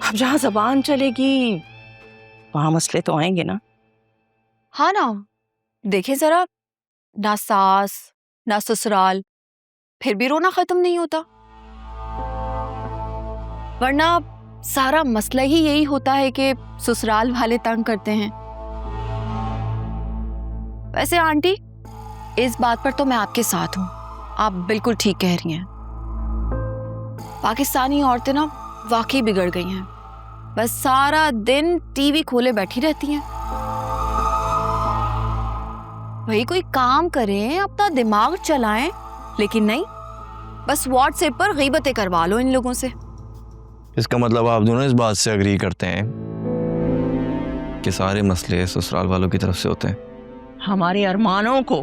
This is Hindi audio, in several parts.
अब जहाँ जबान चलेगी वहां मसले तो आएंगे ना। हाँ ना, देखें जरा, ना सास ना ससुराल, फिर भी रोना खत्म नहीं होता। वरना सारा मसला ही यही होता है कि ससुराल वाले तंग करते हैं। वैसे आंटी, इस बात पर तो मैं आपके साथ हूँ, आप बिल्कुल ठीक कह रही हैं। पाकिस्तानी औरतें ना वाकई बिगड़ गई हैं, बस सारा दिन टीवी खोले बैठी रहती हैं। वही कोई काम करें, अपना दिमाग चलाएं, लेकिन नहीं, बस व्हाट्सएप पर गीबतें करवा लो इन लोगों से। इसका मतलब आप दोनों इस बात से अग्री करते हैं कि सारे मसले ससुराल वालों की तरफ से होते हैं। हमारे अरमानों को,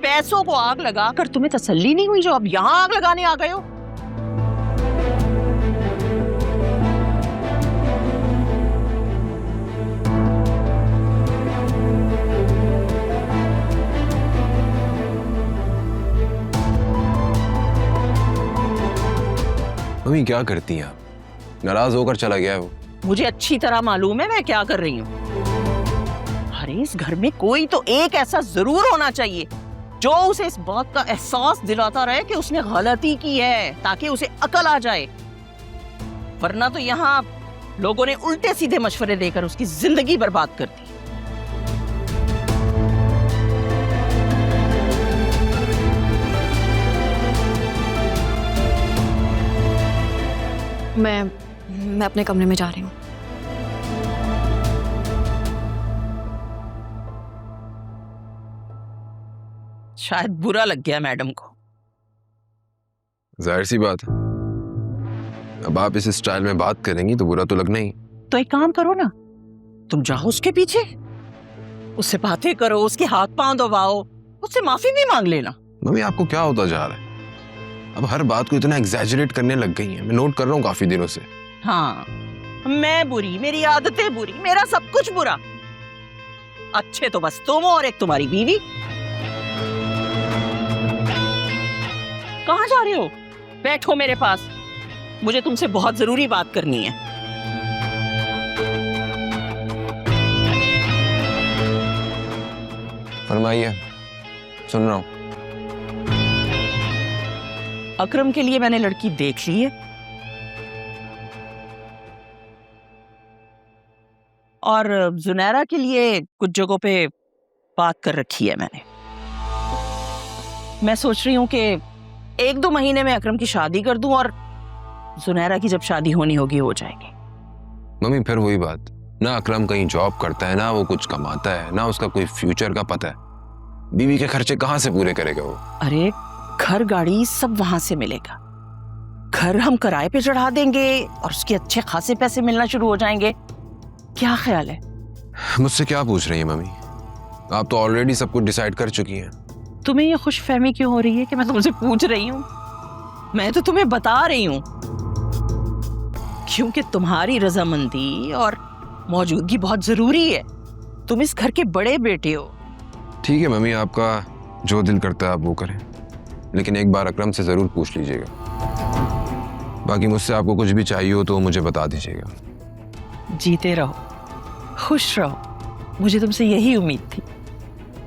पैसों को आग लगाकर तुम्हें तसल्ली नहीं हुई जो अब यहाँ आग लगाने आ गए हो? मम्मी क्या करती हैं आप? नाराज होकर चला गया है वो। मुझे अच्छी तरह मालूम है मैं क्या कर रही हूँ। अरे इस घर में कोई तो एक ऐसा जरूर होना चाहिए जो उसे इस बात का एहसास दिलाता रहे कि उसने गलती की है, ताकि उसे अकल आ जाए। वरना तो यहाँ लोगों ने उल्टे सीधे मशवरे देकर उसकी जिंदगी बर्बाद कर दी। मैं अपने कमरे में जा रही हूँ। शायद बुरा लग गया मैडम को। जाहिर सी बात है, अब आप इस स्टाइल में बात करेंगी तो बुरा तो लगना ही। तो एक काम करो ना, तुम जाओ उसके पीछे, उससे बातें करो, उसके हाथ पांव दबाओ, उससे माफी भी मांग लेना। मम्मी आपको क्या होता जा रहा है? अब हर बात को इतना एग्जैजरेट करने लग गई हैं। मैं नोट कर रहा हूँ काफी दिनों से। हाँ, मैं बुरी, मेरी आदतें बुरी, मेरा सब कुछ बुरा। अच्छे तो बस तुम और एक तुम्हारी बीवी। कहाँ जा रहे हो? बैठो मेरे पास, मुझे तुमसे बहुत जरूरी बात करनी है। फरमाइए, सुन रहा हूँ। अकरम के लिए मैंने लड़की देख ली है और जुनैरा के लिए कुछ जगहों पे बात कर रखी है मैंने। मैं सोच रही हूँ कि 1-2 महीने में अकरम की शादी कर दूं और जुनैरा की जब शादी होनी होगी हो जाएगी। मम्मी फिर वही बात, ना अकरम कहीं जॉब करता है, ना वो कुछ कमाता है, ना उसका कोई फ्यूचर का पता है। बीवी के खर्चे कहाँ से पूरे करेगा वो? अरे घर गाड़ी सब वहां से मिलेगा। घर हम किराए पे चढ़ा देंगे और उसके अच्छे खासे पैसे मिलना शुरू हो जाएंगे। क्या ख्याल है? मुझसे क्या पूछ रही है मम्मी? आप तो ऑलरेडी सब कुछ डिसाइड कर चुकी हैं। तुम्हें ये खुशफहमी क्यों हो रही है कि मैं तुमसे पूछ रही हूँ? मैं तो तुम्हें बता रही हूँ, क्योंकि तुम्हारी रजामंदी और मौजूदगी बहुत जरूरी है। तुम इस घर के बड़े बेटे हो। ठीक है मम्मी, आपका जो दिल करता है आप वो करें, लेकिन एक बार अकरम से जरूर पूछ लीजिएगा। बाकी मुझसे आपको कुछ भी चाहिए हो तो मुझे बता दीजिएगा। जीते रहो, खुश रहो, मुझे तुमसे यही उम्मीद थी।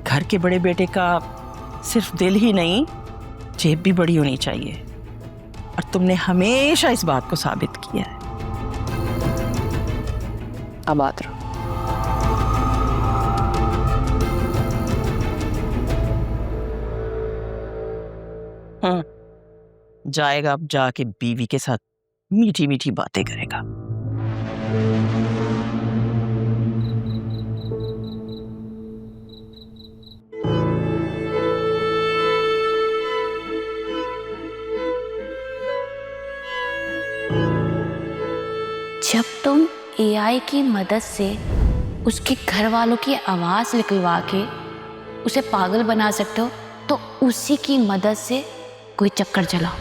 घर के बड़े बेटे का सिर्फ दिल ही नहीं, जेब भी बड़ी होनी चाहिए, और तुमने हमेशा इस बात को साबित किया है। आबाद रहो। हाँ, जाएगा अब जाके बीवी के साथ मीठी मीठी बातें करेगा। जब तुम एआई की मदद से उसके घर वालों की आवाज़ निकलवा के उसे पागल बना सकते हो, तो उसी की मदद से कोई चक्कर चलाओ।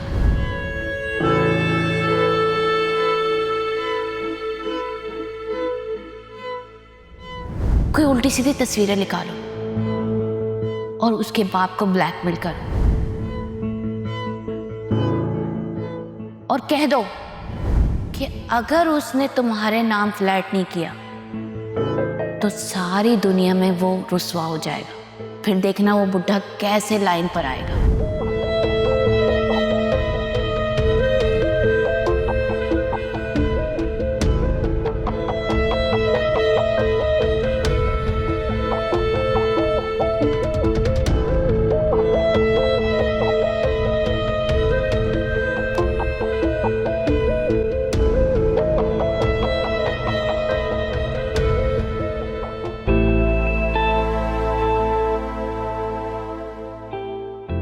कोई उल्टी सीधी तस्वीरें निकालो और उसके बाप को ब्लैकमेल करो और कह दो कि अगर उसने तुम्हारे नाम फ्लैट नहीं किया तो सारी दुनिया में वो रुस्वा हो जाएगा। फिर देखना वो बुढ़ा कैसे लाइन पर आएगा।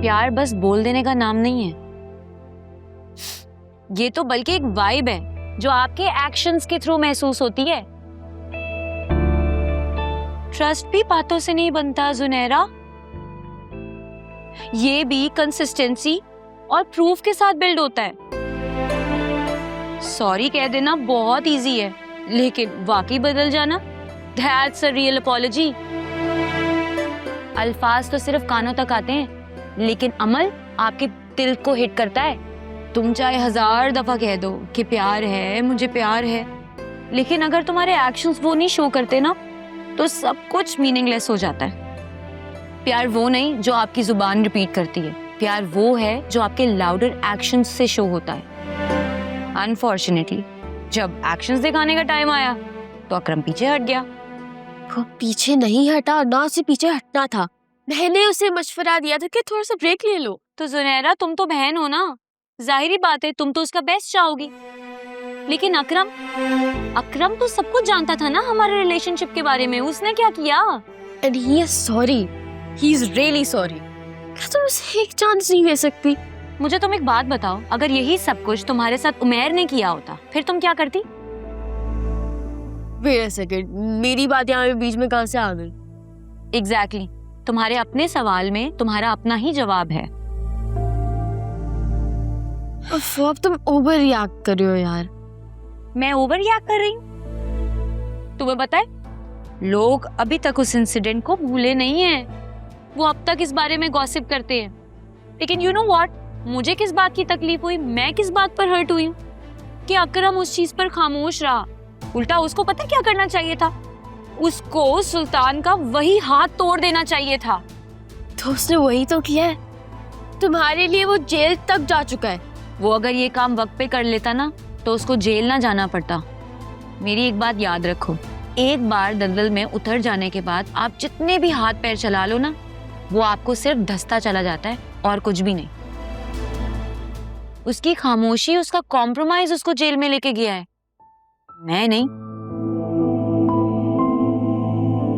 प्यार बस बोल देने का नाम नहीं है, ये तो बल्कि एक वाइब है जो आपके एक्शंस के थ्रू महसूस होती है। ट्रस्ट भी बातों से नहीं बनता जुनैरा, ये भी कंसिस्टेंसी और प्रूफ के साथ बिल्ड होता है। सॉरी कह देना बहुत इजी है, लेकिन वाकई बदल जाना, दैट्स अ रियल अपॉलजी। अल्फाज तो सिर्फ कानों तक आते हैं, लेकिन अमल आपके दिल को हिट करता है। तुम चाहे 1000 दफा कह दो कि प्यार है, मुझे प्यार है, लेकिन अगर तुम्हारे एक्शंस वो नहीं शो करते ना, तो सब कुछ मीनिंगलेस हो जाता है। प्यार वो नहीं जो आपकी जुबान रिपीट करती है, प्यार वो है जो आपके लाउडर एक्शंस से शो होता है। अनफॉर्चुनेटली जब एक्शंस दिखाने का टाइम आया तो अकरम पीछे हट गया। वो पीछे नहीं हटा, ना उसे पीछे हटना था। मैंने उसे मशवरा दिया था कि थोड़ा सा ब्रेक ले लो। तो जुनैरा तुम तो बहन हो ना, जाहिरी बात है तुम तो उसका बेस्ट चाहोगी। लेकिन अकरम तो सब कुछ जानता था ना हमारे रिलेशनशिप के बारे में, उसने क्या किया? And he is sorry, he is really sorry. क्या तुम उसे एक चांस नहीं दे सकती? मुझे तुम एक बात बताओ, अगर यही सब कुछ तुम्हारे साथ उमैर ने किया होता फिर तुम क्या करती? वेट अ सेकंड, मेरी बात यहाँ बीच में कहाँ से आ गई? एग्जैक्टली, तुम्हारे अपने सवाल में तुम्हारा अपना ही जवाब है। अब तुम ओवर रिएक्ट कर रहे हो यार। मैं ओवर रिएक्ट कर रही हूँ? तुम्हें पता है, लोग अभी तक उस इंसिडेंट को भूले नहीं हैं। वो अब तक इस बारे में गॉसिप करते हैं। लेकिन यू नो व्हाट, मुझे किस बात की तकलीफ हुई, मैं किस बात पर हर्ट हुई हूँ कि अकरम उस चीज पर खामोश रहा। उल्टा उसको पता क्या करना चाहिए था? उसको सुल्तान का वही हाथ तोड़ देना चाहिए था। तो उसने वही तो किया है। तुम्हारे लिए वो जेल तक जा चुका है। वो अगर ये काम वक्त पे कर लेता ना तो उसको जेल ना जाना पड़ता। मेरी एक बात याद रखो, एक बार दलदल में उतर जाने के बाद आप जितने भी हाथ पैर चला लो ना, वो आपको सिर्फ धंसता चला जाता है और कुछ भी नहीं। उसकी खामोशी, उसका कॉम्प्रोमाइज उसको जेल में लेके गया है, मैं नहीं।